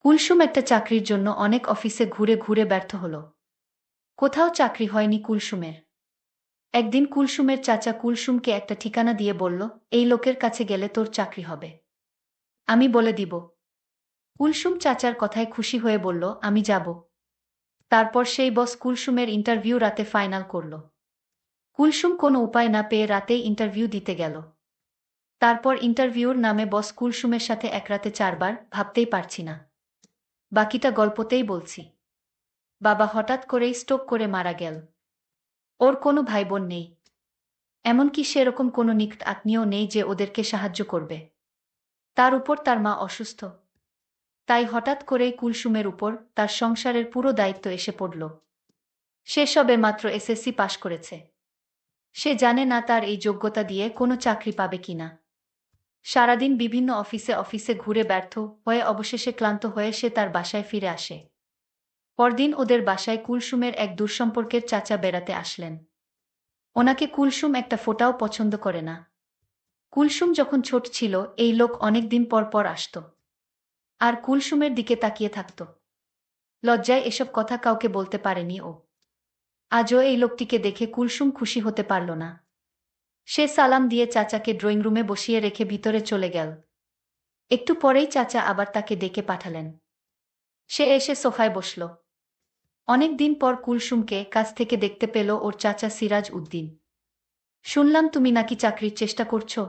কুলসুম একটা চাকরির জন্য অনেক অফিসে ঘুরে ঘুরে ব্যর্থ হল। কোথাও চাকরি হয়নি কুলসুমের। একদিন কুলসুমের চাচা কুলসুমকে একটা ঠিকানা দিয়ে বলল, এই লোকের কাছে গেলে তোর চাকরি হবে। আমি বলে দিব। কুলসুম চাচার কথায় খুশি হয়ে বলল, আমি যাব। তারপর সেই বস কুলসুমের ইন্টারভিউ রাতে ফাইনাল করল। কুলসুম কোনো উপায় না পেয়ে রাতেই ইন্টারভিউ দিতে গেল। তারপর ইন্টারভিউর নামে বস কুলসুমের সাথে এক রাতে 4 বার ভাবতেই পারছি না। বাকিটা গল্পতেই বলছি। বাবা হঠাৎ করেই স্ট্রোক করে মারা গেল। ওর কোনো ভাই বোন নেই। এমনকি সেরকম কোনো নিকট আত্মীয় নেই যে ওদেরকে সাহায্য করবে। তার উপর তার মা অসুস্থ। তাই হঠাৎ করেই কুলসুমের উপর তার সংসারের পুরো দায়িত্ব এসে পড়ল। সে সবে মাত্র এসএসসি পাশ করেছে। সে জানে না তার এই যোগ্যতা দিয়ে কোনো চাকরি পাবে কিনা। সারাদিন বিভিন্ন অফিসে অফিসে ঘুরে ব্যর্থ হয়ে অবশেষে ক্লান্ত হয়ে সে তার বাসায় ফিরে আসে। পরদিন ওদের বাসায় কুলসুমের এক দূরসম্পর্কের চাচা বেড়াতে আসলেন। ওনাকে কুলসুম একটা ফোঁটাও পছন্দ করে না। কুলসুম যখন ছোট ছিল এই লোক অনেক দিন পর পর আসত। আর কুলসুমের দিকে তাকিয়ে থাকত। লজ্জায় এসব কথা কাউকে বলতে পারেনি ও। আজও এই লোকটিকে দেখে কুলসুম খুশি হতে পারল না। সে সালাম দিয়ে চাচাকে ড্রয়িং রুমে বসিয়ে রেখে ভিতরে চলে গেল। একটু পরেই চাচা আবার তাকে ডেকে পাঠালেন। সে এসে সোফায় বসল। অনেক দিন পর কুলসুমকে কাছ থেকে দেখতে পেল ওর চাচা সিরাজ উদ্দিন। শুনলাম তুমি নাকি চাকরির চেষ্টা করছো।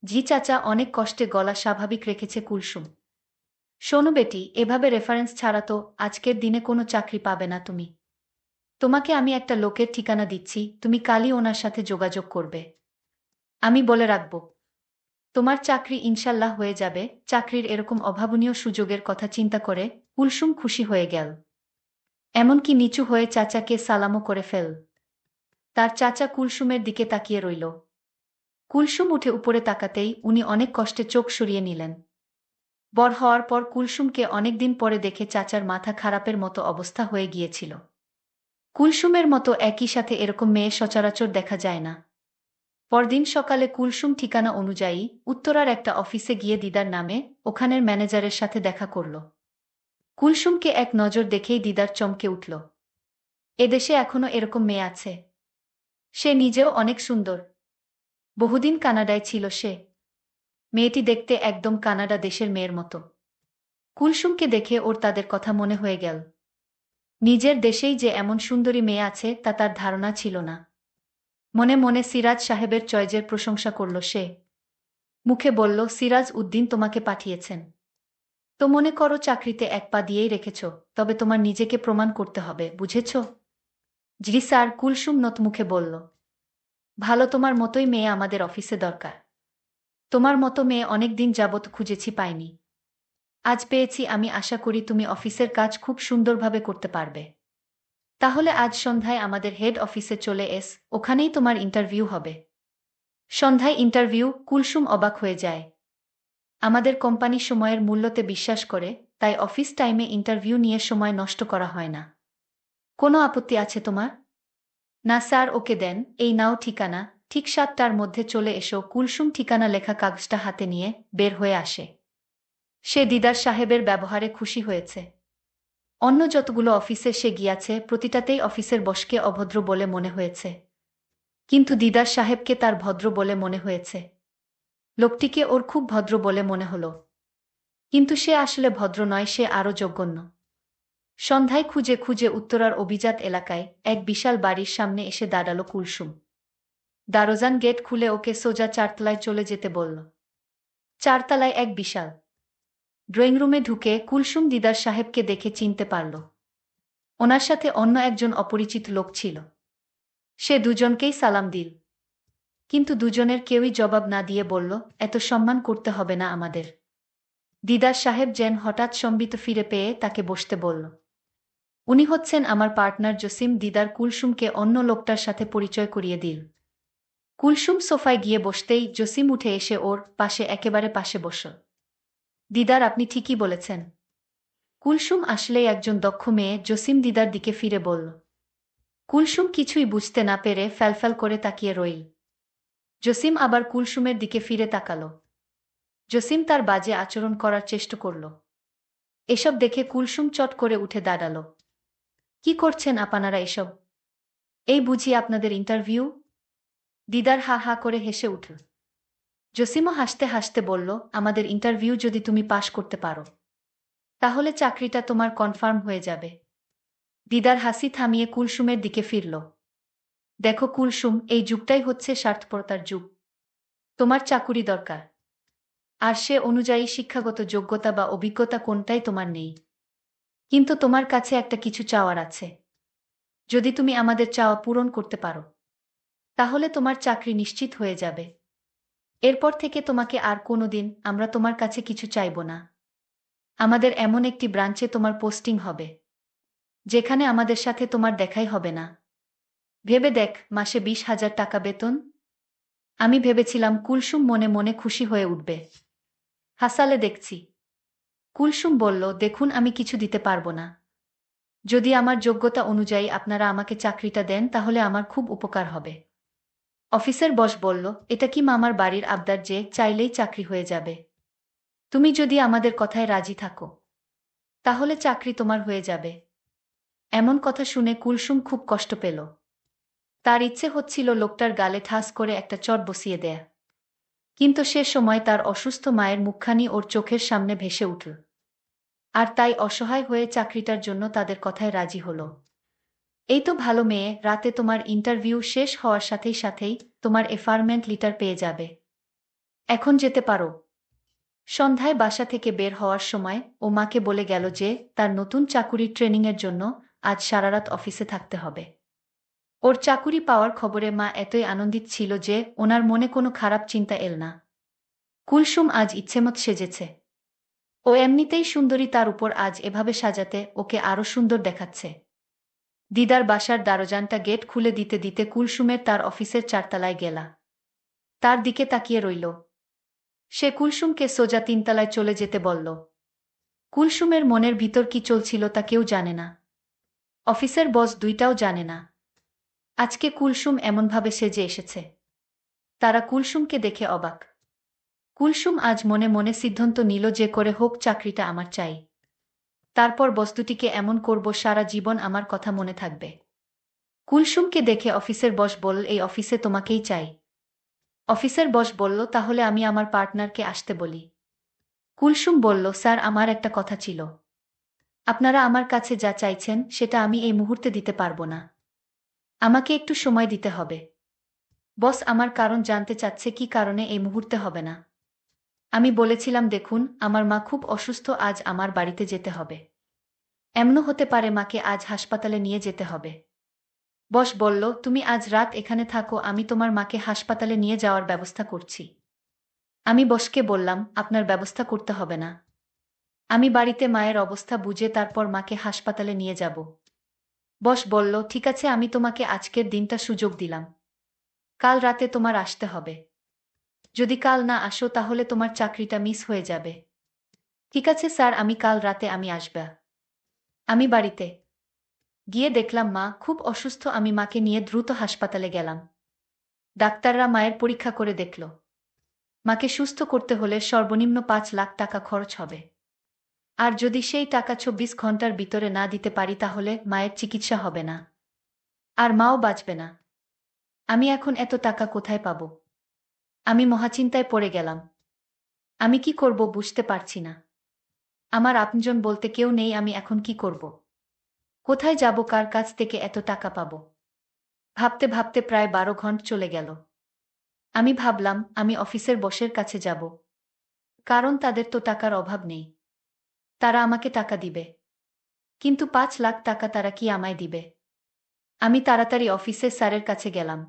জি চাচা, অনেক কষ্টে গলা স্বাভাবিক রেখেছে কুলসুম। শোনো বেটি, এভাবে রেফারেন্স ছাড়া তো আজকের দিনে কোনো চাকরি পাবে না তুমি। তোমাকে আমি একটা লোকের ঠিকানা দিচ্ছি, তুমি কালই ওনার সাথে যোগাযোগ করবে। আমি বলে রাখব, তোমার চাকরি ইনশাল্লাহ হয়ে যাবে। চাকরির এরকম অভাবনীয় সুযোগের কথা চিন্তা করে কুলসুম খুশি হয়ে গেল। এমনকি নিচু হয়ে চাচাকে সালামও করে ফেল। তার চাচা কুলসুমের দিকে তাকিয়ে রইল। কুলসুম উঠে উপরে তাকাতেই উনি অনেক কষ্টে চোখ সরিয়ে নিলেন। বড় হওয়ার পর কুলসুমকে অনেকদিন পরে দেখে চাচার মাথা খারাপের মতো অবস্থা হয়ে গিয়েছিল। কুলসুমের মতো একই সাথে এরকম মেয়ে সচরাচর দেখা যায় না। পরদিন সকালে কুলসুম ঠিকানা অনুযায়ী উত্তরার একটা অফিসে গিয়ে দিদার নামে ওখানের ম্যানেজারের সাথে দেখা করল। কুলসুমকে এক নজর দেখেই দিদার চমকে উঠল। এদেশে এখনো এরকম মেয়ে আছে। সে নিজেও অনেক সুন্দর। বহুদিন কানাডায় ছিল সে। মেয়েটি দেখতে একদম কানাডা দেশের মেয়ের মতো। কুলসুমকে দেখে ওর তাদের কথা মনে হয়ে গেল। নিজের দেশেই যে এমন সুন্দরী মেয়ে আছে তা তার ধারণা ছিল না। মনে মনে সিরাজ সাহেবের চয়েজের প্রশংসা করল সে। মুখে বলল, সিরাজ উদ্দিন তোমাকে পাঠিয়েছেন। তো মনে করো চাকরিতে এক পা দিয়েই রেখেছ, তবে তোমার নিজেকে প্রমাণ করতে হবে, বুঝেছ? জি স্যার, কুলসুম নত মুখে বলল। ভালো, তোমার মতোই মেয়ে আমাদের অফিসে দরকার। তোমার মতো মেয়ে অনেক দিন যাবৎ খুঁজেছি, পাইনি। আজ পেয়েছি। আমি আশা করি তুমি অফিসের কাজ খুব সুন্দরভাবে করতে পারবে। তাহলে আজ সন্ধ্যায় আমাদের হেড অফিসে চলে এস, ওখানেই তোমার ইন্টারভিউ হবে। সন্ধ্যায় ইন্টারভিউ? কুলসুম অবাক হয়ে যায়। আমাদের কোম্পানি সময়ের মূল্যতে বিশ্বাস করে, তাই অফিস টাইমে ইন্টারভিউ নিয়ে সময় নষ্ট করা হয় না। কোনো আপত্তি আছে তোমার? না স্যার, ওকে দেন, এই নাও ঠিকানা। ঠিক 7টার মধ্যে চলে এসো। কুলসুম ঠিকানা লেখা কাগজটা হাতে নিয়ে বের হয়ে আসে। সে দিদার সাহেবের ব্যবহারে খুশি হয়েছে। অন্য যতগুলো অফিসে সে গিয়াছে প্রতিটাতেই অফিসের বসকে অভদ্র বলে মনে হয়েছে। কিন্তু দিদার সাহেবকে তার ভদ্র বলে মনে হয়েছে। লোকটিকে ওর খুব ভদ্র বলে মনে হলো। কিন্তু সে আসলে ভদ্র নয়, সে আরও জঘন্য। সন্ধ্যায় খুঁজে খুঁজে উত্তরার অভিজাত এলাকায় এক বিশাল বাড়ির সামনে এসে দাঁড়ালো কুলসুম। দারোজান গেট খুলে ওকে সোজা 4তলায় চলে যেতে বলল। 4তলায় এক বিশাল ড্রয়িং রুমে ঢুকে কুলসুম দিদার সাহেবকে দেখে চিনতে পারল। ওনার সাথে অন্য একজন অপরিচিত লোক ছিল। সে দুজনকেই সালাম দিল। কিন্তু দুজনের কেউই জবাব না দিয়ে বলল, এত সম্মান করতে হবে না আমাদের। দিদার সাহেব যেন হঠাৎ সম্বিত ফিরে পেয়ে তাকে বসতে বলল। উনি হচ্ছেন আমার পার্টনার জসিম। দিদার কুলসুমকে অন্য লোকটার সাথে পরিচয় করিয়ে দিল। কুলসুম সোফায় গিয়ে বসতেই জসিম উঠে এসে ওর পাশে একেবারে পাশে বসল। দিদার, আপনি ঠিকই বলেছেন। কুলসুম আসলেই একজন দক্ষ মেয়ে, জসিম দিদার দিকে ফিরে বলল। কুলসুম কিছুই বুঝতে না পেরে ফ্যালফ্যাল করে তাকিয়ে রইল। জসিম আবার কুলসুমের দিকে ফিরে তাকাল। জসিম তার বাজে আচরণ করার চেষ্টা করল। এসব দেখে কুলসুম চট করে উঠে দাঁড়ালো। কি করছেন আপনারা এসব? এই বুঝি আপনাদের ইন্টারভিউ? দিদার হা হা করে হেসে উঠল। জসিমও হাসতে হাসতে বলল, আমাদের ইন্টারভিউ যদি তুমি পাশ করতে পারো তাহলে চাকরিটা তোমার কনফার্ম হয়ে যাবে। দিদার হাসি থামিয়ে কুলসুমের দিকে ফিরল। দেখো কুলসুম, এই যুগটাই হচ্ছে স্বার্থপরতার যুগ। তোমার চাকুরি দরকার, আর সে অনুযায়ী শিক্ষাগত যোগ্যতা বা অভিজ্ঞতা কোনটাই তোমার নেই। কিন্তু তোমার কাছে একটা কিছু চাওয়ার আছে। যদি তুমি আমাদের চাওয়া পূরণ করতে পারো তাহলে তোমার চাকরি নিশ্চিত হয়ে যাবে। এরপর থেকে তোমাকে আর কোনোদিন আমরা তোমার কাছে কিছু চাইব না। আমাদের এমন একটি ব্রাঞ্চে তোমার পোস্টিং হবে যেখানে আমাদের সাথে তোমার দেখাই হবে না। ভেবে দেখ, মাসে 20,000 টাকা বেতন। আমি ভেবেছিলাম কুলসুম মনে মনে খুশি হয়ে উঠবে। হাসালে দেখছি। কুলসুম বলল, দেখুন আমি কিছু দিতে পারবো না। যদি আমার যোগ্যতা অনুযায়ী আপনারা আমাকে চাকরিটা দেন তাহলে আমার খুব উপকার হবে। অফিসের বস বলল, এটা কি মামার বাড়ির আবদার যে চাইলেই চাকরি হয়ে যাবে? তুমি যদি আমাদের কথায় রাজি থাকো তাহলে চাকরি তোমার হয়ে যাবে। এমন কথা শুনে কুলসুম খুব কষ্ট পেল। তার ইচ্ছে হচ্ছিল লোকটার গালে ঠাস করে একটা চট বসিয়ে দেয়া। কিন্তু সে সময় তার অসুস্থ মায়ের মুখখানি ওর চোখের সামনে ভেসে উঠল। আর তাই অসহায় হয়ে চাকরিটার জন্য তাদের কথায় রাজি হলো। এই তো ভালো মেয়ে, রাতে তোমার ইন্টারভিউ শেষ হওয়ার সাথেই সাথেই তোমার অ্যাপয়েন্টমেন্ট লেটার পেয়ে যাবে। এখন যেতে পারো। সন্ধ্যায় বাসা থেকে বের হওয়ার সময় ও মাকে বলে গেল যে তার নতুন চাকুরির ট্রেনিংয়ের জন্য আজ সারারাত অফিসে থাকতে হবে। ওর চাকুরি পাওয়ার খবরে মা এতই আনন্দিত ছিল যে ওনার মনে কোনো খারাপ চিন্তা এল না। কুলসুম আজ ইচ্ছেমত সেজেছে। ও এমনিতেই সুন্দরী, তার উপর আজ এভাবে সাজাতে ওকে আরো সুন্দর দেখাচ্ছে। দিদার বাসার দরজাটা গেট খুলে দিতে দিতে কুলসুমের তার অফিসের 4 তলায় গেলা। তার দিকে তাকিয়ে রইল। সে কুলসুমকে সোজা 3 তলায় চলে যেতে বলল। কুলসুমের মনের ভিতর কি চলছিল তা কেউ জানে না। অফিসের বস দুইটাও জানে না আজকে কুলসুম এমনভাবে সেজে এসেছে। তারা কুলসুমকে দেখে অবাক। কুলসুম আজ মনে মনে সিদ্ধান্ত নিল যে করে হোক চাকরিটা আমার চাই। তারপর বস্তুটিকে এমন করব সারা জীবন আমার কথা মনে থাকবে। কুলসুমকে দেখে অফিসের বস বলল, এই অফিসে তোমাকেই চাই। অফিসের বস বলল, তাহলে আমি আমার পার্টনারকে আসতে বলি। কুলসুম বলল, স্যার আমার একটা কথা ছিল। আপনারা আমার কাছে যা চাইছেন সেটা আমি এই মুহূর্তে দিতে পারবো না। আমাকে একটু সময় দিতে হবে। বস আমার কারণ জানতে চাচ্ছে কি কারণে এই মুহূর্তে হবে না। আমি বলেছিলাম, দেখুন আমার মা খুব অসুস্থ, আজ আমার বাড়িতে যেতে হবে। এমনও হতে পারে মাকে আজ হাসপাতালে নিয়ে যেতে হবে। বস বলল, তুমি আজ রাত এখানে থাকো, আমি তোমার মাকে হাসপাতালে নিয়ে যাওয়ার ব্যবস্থা করছি। আমি বসকে বললাম, আপনার ব্যবস্থা করতে হবে না। আমি বাড়িতে মায়ের অবস্থা বুঝে তারপর মাকে হাসপাতালে নিয়ে যাব। বস বলল, ঠিক আছে, আমি তোমাকে আজকের দিনটা সুযোগ দিলাম। কাল রাতে তোমার আসতে হবে। যদি কাল না আসো তাহলে তোমার চাকরিটা মিস হয়ে যাবে। ঠিক আছে স্যার, আমি কাল রাতে আমি আসব। আমি বাড়িতে গিয়ে দেখলাম মা খুব অসুস্থ। আমি মাকে নিয়ে দ্রুত হাসপাতালে গেলাম। ডাক্তাররা মায়ের পরীক্ষা করে দেখল মাকে সুস্থ করতে হলে সর্বনিম্ন 5 লাখ টাকা খরচ হবে। আর যদি সেই টাকা 24 ঘন্টার ভিতরে না দিতে পারি তাহলে মায়ের চিকিৎসা হবে না, আর মাও বাঁচবে না। আমি এখন এত টাকা কোথায় পাব? আমি মহাচিন্তায় পড়ে গেলাম। আমি কি করব বুঝতে পারছি না। আমার আপনজন বলতে কেউ নেই। আমি এখন কি করব? কোথায় যাব? কার কাছ থেকে এত টাকা পাব? ভাবতে ভাবতে প্রায় 12 ঘন্টা চলে গেল। আমি ভাবলাম আমি অফিসের বসের কাছে যাব, কারণ তাদের তো টাকার অভাব নেই। তারা আমাকে টাকা দিবে। কিন্তু 5 লাখ টাকা তারা কি আমায় দিবে? আমি তাড়াতাড়ি অফিসের স্যারের কাছে গেলাম।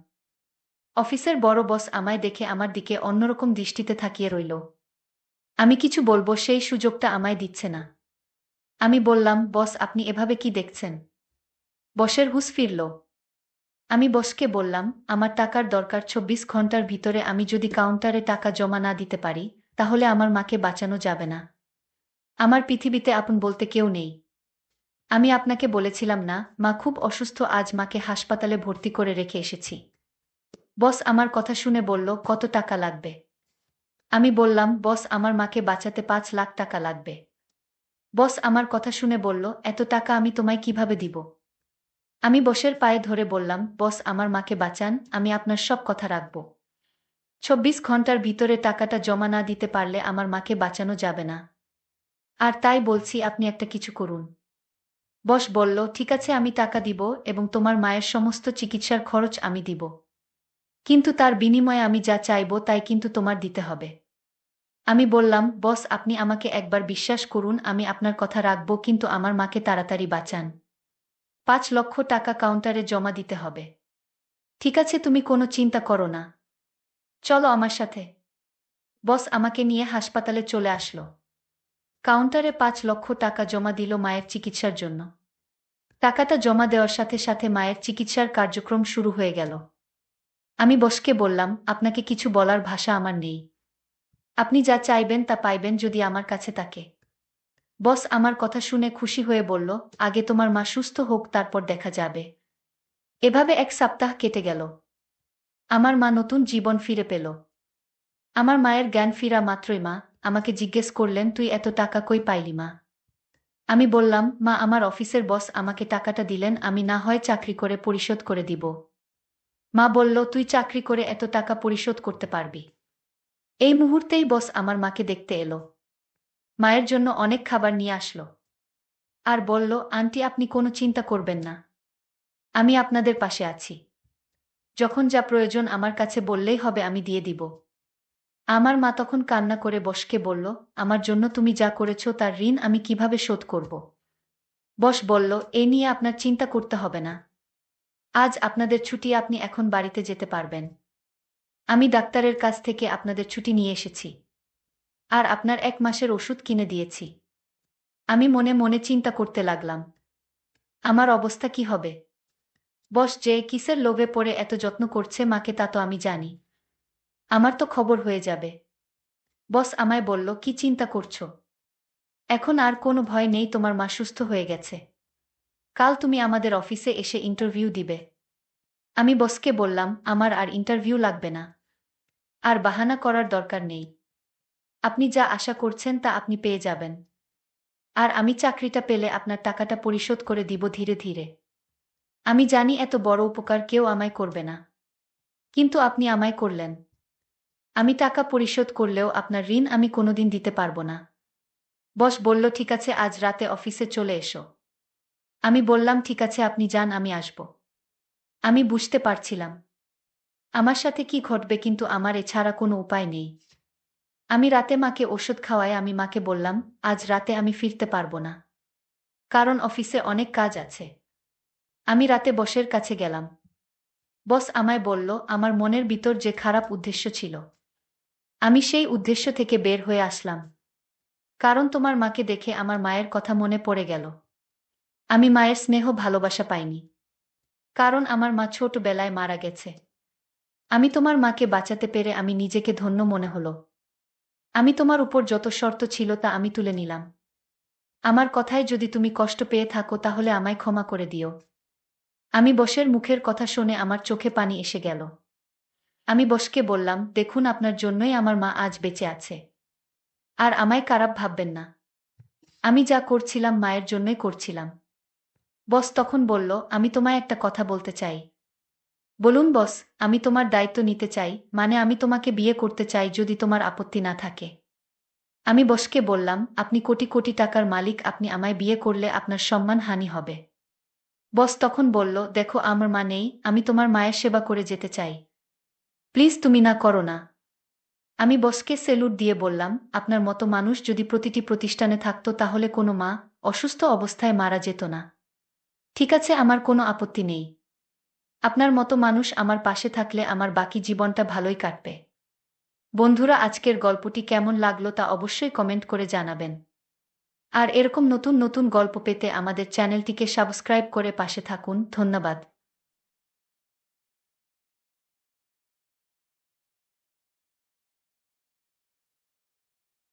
অফিসের বড় বস আমায় দেখে আমার দিকে অন্যরকম দৃষ্টিতে তাকিয়ে রইল। আমি কিছু বলবো সেই সুযোগটা আমায় দিচ্ছে না। আমি বললাম, বস আপনি এভাবে কি দেখছেন? বসের হুঁশ ফিরল। আমি বসকে বললাম, আমার টাকার দরকার। 24 ঘন্টার ভিতরে আমি যদি কাউন্টারে টাকা জমা না দিতে পারি তাহলে আমার মাকে বাঁচানো যাবে না। আমার পৃথিবীতে আপন বলতে কেউ নেই। আমি আপনাকে বলেছিলাম না মা খুব অসুস্থ, আজ মাকে হাসপাতালে ভর্তি করে রেখে এসেছি। বস আমার কথা শুনে বলল, কত টাকা লাগবে? আমি বললাম, বস আমার মাকে বাঁচাতে 5 লাখ টাকা লাগবে। বস আমার কথা শুনে বলল, এত টাকা আমি তোমায় কিভাবে দিব? আমি বসের পায়ে ধরে বললাম, বস আমার মাকে বাঁচান, আমি আপনার সব কথা রাখব। 24 ঘন্টার ভিতরে টাকাটা জমা না দিতে পারলে আমার মাকে বাঁচানো যাবে না। আর তাই বলছি আপনি একটা কিছু করুন। বস বলল, ঠিক আছে আমি টাকা দিব এবং তোমার মায়ের সমস্ত চিকিৎসার খরচ আমি দিব। কিন্তু তার বিনিময়ে আমি যা চাইব তাই কিন্তু তোমার দিতে হবে। আমি বললাম, বস আপনি আমাকে একবার বিশ্বাস করুন, আমি আপনার কথা রাখব, কিন্তু আমার মাকে তাড়াতাড়ি বাঁচান। 5 লক্ষ টাকা কাউন্টারে জমা দিতে হবে। ঠিক আছে, তুমি কোনো চিন্তা করো না। চলো আমার সাথে। বস আমাকে নিয়ে হাসপাতালে চলে আসলো। কাউন্টারে 5 লক্ষ টাকা জমা দিল মায়ের চিকিৎসার জন্য। টাকাটা জমা দেওয়ার সাথে সাথে মায়ের চিকিৎসার কার্যক্রম শুরু হয়ে গেল। আমি বসকে বললাম, আপনাকে কিছু বলার ভাষা আমার নেই। আপনি যা চাইবেন তা পাইবেন যদি আমার কাছে থাকে। বস আমার কথা শুনে খুশি হয়ে বলল, আগে তোমার মা সুস্থ হোক, তারপর দেখা যাবে। এভাবে 1 সপ্তাহ কেটে গেল। আমার মা নতুন জীবন ফিরে পেল। আমার মায়ের জ্ঞান ফিরা মাত্রই মা আমাকে জিজ্ঞেস করলেন, তুই এত টাকা কই পাইলি মা? আমি বললাম, মা আমার অফিসের বস আমাকে টাকাটা দিলেন, আমি না হয় চাকরি করে পরিশোধ করে দিব। মা বলল, তুই চাকরি করে এত টাকা পরিশোধ করতে পারবি? এই মুহূর্তেই বস আমার মাকে দেখতে এলো। মায়ের জন্য অনেক খাবার নিয়ে আসলো। আর বলল, আন্টি আপনি কোনো চিন্তা করবেন না, আমি আপনাদের পাশে আছি। যখন যা প্রয়োজন আমার কাছে বললেই হবে, আমি দিয়ে দিব। আমার মা তখন কান্না করে বসকে বলল, আমার জন্য তুমি যা করেছ তার ঋণ আমি কিভাবে শোধ করব? বস বলল, এ নিয়ে আপনার চিন্তা করতে হবে না। আজ আপনাদের ছুটি, আপনি এখন বাড়িতে যেতে পারবেন। আমি ডাক্তারের কাছ থেকে আপনাদের ছুটি নিয়ে এসেছি। আর আপনার 1 মাসের ওষুধ কিনে দিয়েছি। আমি মনে মনে চিন্তা করতে লাগলাম, আমার অবস্থা কি হবে? বস যে কিসের লোভে পড়ে এত যত্ন করছে মাকে তা তো আমি জানি। আমার তো খবর হয়ে যাবে। বস আমায় বলল, কি চিন্তা করছো? এখন আর কোনো ভয় নেই, তোমার মা সুস্থ হয়ে গেছে। কাল তুমি আমাদের অফিসে এসে ইন্টারভিউ দিবে। আমি বসকে বললাম, আমার আর ইন্টারভিউ লাগবে না। আর বাহানা করার দরকার নেই। আপনি যা আশা করছেন তা আপনি পেয়ে যাবেন। আর আমি চাকরিটা পেলে আপনার টাকাটা পরিশোধ করে দিব ধীরে ধীরে। আমি জানি এত বড় উপকার কেউ আমায় করবে না, কিন্তু আপনি আমায় করলেন। আমি টাকা পরিশোধ করলেও আপনার ঋণ আমি কোনোদিন দিতে পারবো না। বস বলল, ঠিক আছে আজ রাতে অফিসে চলে এসো। আমি বললাম, ঠিক আছে আপনি যান, আমি আসব। আমি বুঝতে পারছিলাম আমার সাথে কি ঘটবে, কিন্তু আমার এছাড়া কোনো উপায় নেই। আমি রাতে মাকে ওষুধ খাওয়ায় আমি মাকে বললাম, আজ রাতে আমি ফিরতে পারবো না, কারণ অফিসে অনেক কাজ আছে। আমি রাতে বসের কাছে গেলাম। বস আমায় বলল, আমার মনের ভিতর যে খারাপ উদ্দেশ্য ছিল, আমি সেই উদ্দেশ্য থেকে বের হয়ে আসলাম। কারণ তোমার মাকে দেখে আমার মায়ের কথা মনে পড়ে গেল। আমি মায়ের স্নেহ ভালোবাসা পাইনি, কারণ আমার মা ছোটবেলায় মারা গেছে। আমি তোমার মাকে বাঁচাতে পেরে আমি নিজেকে ধন্য মনে হলো। আমি তোমার উপর যত শর্ত ছিল তা আমি তুলে নিলাম। আমার কথায় যদি তুমি কষ্ট পেয়ে থাকো তাহলে আমায় ক্ষমা করে দিও। আমি বসের মুখের কথা শুনে আমার চোখে পানি এসে গেল। আমি বসকে বললাম, দেখুন আপনার জন্যই আমার মা আজ বেঁচে আছে। আর আমায় খারাপ ভাববেন না। আমি যা করছিলাম মায়ের জন্যই করছিলাম। বস তখন বলল, আমি তোমায় একটা কথা বলতে চাই। বলুন বস। আমি তোমার দায়িত্ব নিতে চাই, মানে আমি তোমাকে বিয়ে করতে চাই যদি তোমার আপত্তি না থাকে। আমি বসকে বললাম, আপনি কোটি কোটি টাকার মালিক, আপনি আমায় বিয়ে করলে আপনার সম্মান হানি হবে। বস তখন বলল, দেখো আমার মা নেই, আমি তোমার মায়ের সেবা করে যেতে চাই। প্লিজ তুমি না করো না। আমি বসকে সেলুট দিয়ে বললাম, আপনার মতো মানুষ যদি প্রতিটি প্রতিষ্ঠানে থাকতো তাহলে কোনো মা অসুস্থ অবস্থায় মারা যেত না। ঠিক আছে, আমার কোনো আপত্তি নেই। আপনার মতো মানুষ আমার পাশে থাকলে আমার বাকি জীবনটা ভালোই কাটবে। বন্ধুরা, আজকের গল্পটি কেমন লাগলো তা অবশ্যই কমেন্ট করে জানাবেন। আর এরকম নতুন নতুন গল্প পেতে আমাদের চ্যানেলটিকে সাবস্ক্রাইব করে পাশে থাকুন। ধন্যবাদ।